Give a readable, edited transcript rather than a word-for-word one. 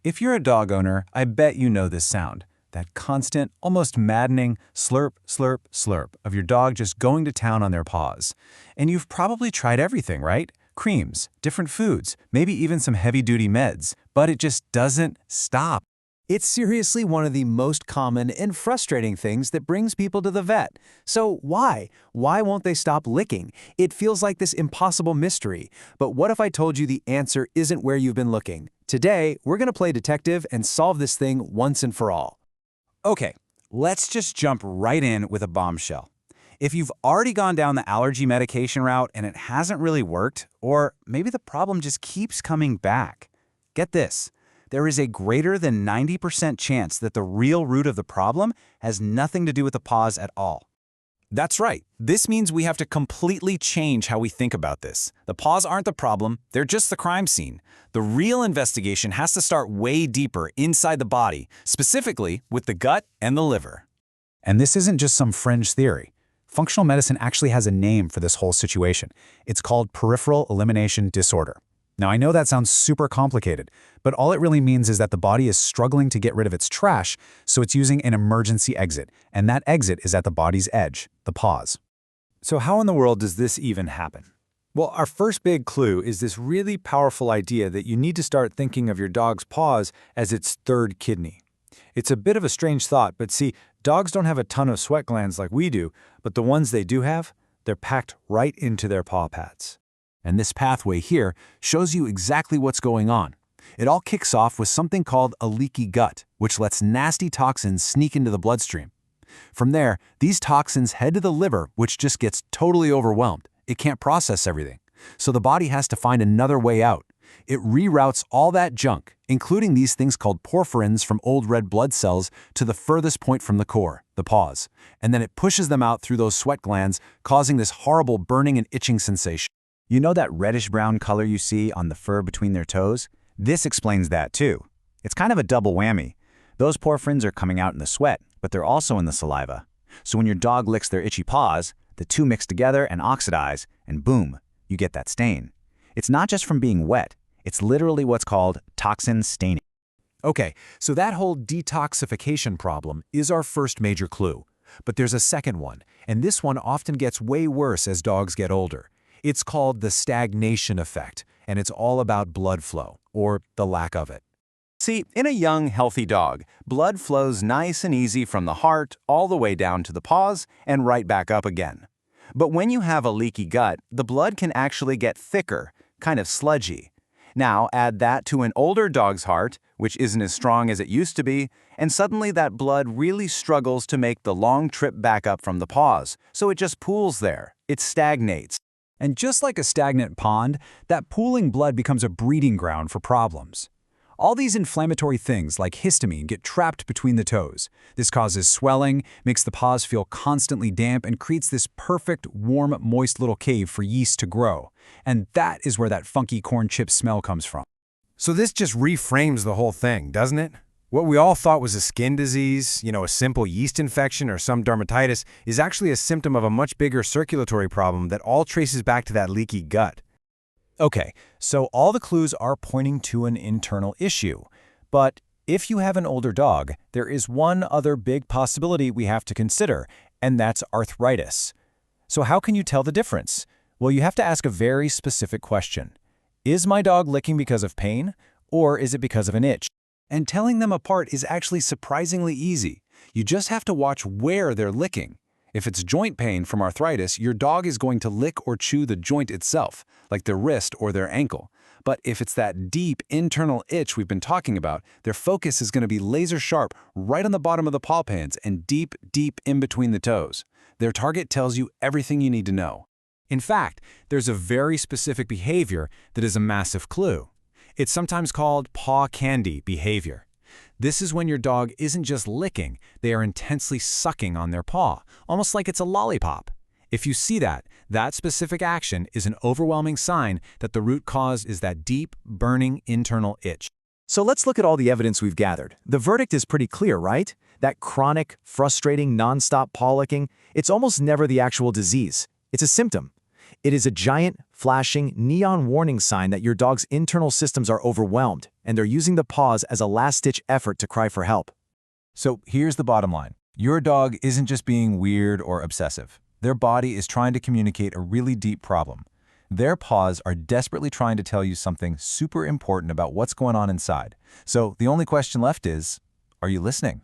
If you're a dog owner, I bet you know this sound. That constant, almost maddening slurp, slurp, slurp of your dog just going to town on their paws. And you've probably tried everything, right? Creams, different foods, maybe even some heavy-duty meds, but it just doesn't stop. It's seriously one of the most common and frustrating things that brings people to the vet. So why? Why won't they stop licking? It feels like this impossible mystery. But what if I told you the answer isn't where you've been looking? Today, we're going to play detective and solve this thing once and for all. Okay, let's just jump right in with a bombshell. If you've already gone down the allergy medication route and it hasn't really worked, or maybe the problem just keeps coming back, get this. There is a greater than 90% chance that the real root of the problem has nothing to do with the paws at all. That's right. This means we have to completely change how we think about this. The paws aren't the problem, they're just the crime scene. The real investigation has to start way deeper inside the body, specifically with the gut and the liver. And this isn't just some fringe theory. Functional medicine actually has a name for this whole situation. It's called peripheral elimination disorder. Now, I know that sounds super complicated, but all it really means is that the body is struggling to get rid of its trash, so it's using an emergency exit, and that exit is at the body's edge, the paws. So how in the world does this even happen? Well, our first big clue is this really powerful idea that you need to start thinking of your dog's paws as its third kidney. It's a bit of a strange thought, but see, dogs don't have a ton of sweat glands like we do, but the ones they do have, they're packed right into their paw pads. And this pathway here shows you exactly what's going on. It all kicks off with something called a leaky gut, which lets nasty toxins sneak into the bloodstream. From there, these toxins head to the liver, which just gets totally overwhelmed. It can't process everything. So the body has to find another way out. It reroutes all that junk, including these things called porphyrins from old red blood cells, to the furthest point from the core, the paws. And then it pushes them out through those sweat glands, causing this horrible burning and itching sensation. You know that reddish-brown color you see on the fur between their toes? This explains that too. It's kind of a double whammy. Those porphyrins are coming out in the sweat, but they're also in the saliva. So when your dog licks their itchy paws, the two mix together and oxidize, and boom, you get that stain. It's not just from being wet. It's literally what's called toxin staining. Okay, so that whole detoxification problem is our first major clue. But there's a second one, and this one often gets way worse as dogs get older. It's called the stagnation effect, and it's all about blood flow, or the lack of it. See, in a young, healthy dog, blood flows nice and easy from the heart all the way down to the paws and right back up again. But when you have a leaky gut, the blood can actually get thicker, kind of sludgy. Now add that to an older dog's heart, which isn't as strong as it used to be, and suddenly that blood really struggles to make the long trip back up from the paws, so it just pools there. It stagnates. And just like a stagnant pond, that pooling blood becomes a breeding ground for problems. All these inflammatory things like histamine get trapped between the toes. This causes swelling, makes the paws feel constantly damp, and creates this perfect, warm, moist little cave for yeast to grow. And that is where that funky corn chip smell comes from. So this just reframes the whole thing, doesn't it? What we all thought was a skin disease, a simple yeast infection or some dermatitis, is actually a symptom of a much bigger circulatory problem that all traces back to that leaky gut. Okay, so all the clues are pointing to an internal issue. But if you have an older dog, there is one other big possibility we have to consider, and that's arthritis. So how can you tell the difference? Well, you have to ask a very specific question. Is my dog licking because of pain, or is it because of an itch? And telling them apart is actually surprisingly easy. You just have to watch where they're licking. If it's joint pain from arthritis, your dog is going to lick or chew the joint itself, like their wrist or their ankle. But if it's that deep internal itch we've been talking about, their focus is going to be laser sharp right on the bottom of the paw pans and deep, deep in between the toes. Their target tells you everything you need to know. In fact, there's a very specific behavior that is a massive clue. It's sometimes called paw candy behavior. This is when your dog isn't just licking, they are intensely sucking on their paw, almost like it's a lollipop. If you see that specific action is an overwhelming sign that the root cause is that deep, burning internal itch. So let's look at all the evidence we've gathered. The verdict is pretty clear, right? That chronic, frustrating, nonstop paw licking, it's almost never the actual disease. It's a symptom. It is a giant, flashing, neon warning sign that your dog's internal systems are overwhelmed, and they're using the paws as a last-ditch effort to cry for help. So here's the bottom line. Your dog isn't just being weird or obsessive. Their body is trying to communicate a really deep problem. Their paws are desperately trying to tell you something super important about what's going on inside. So the only question left is, are you listening?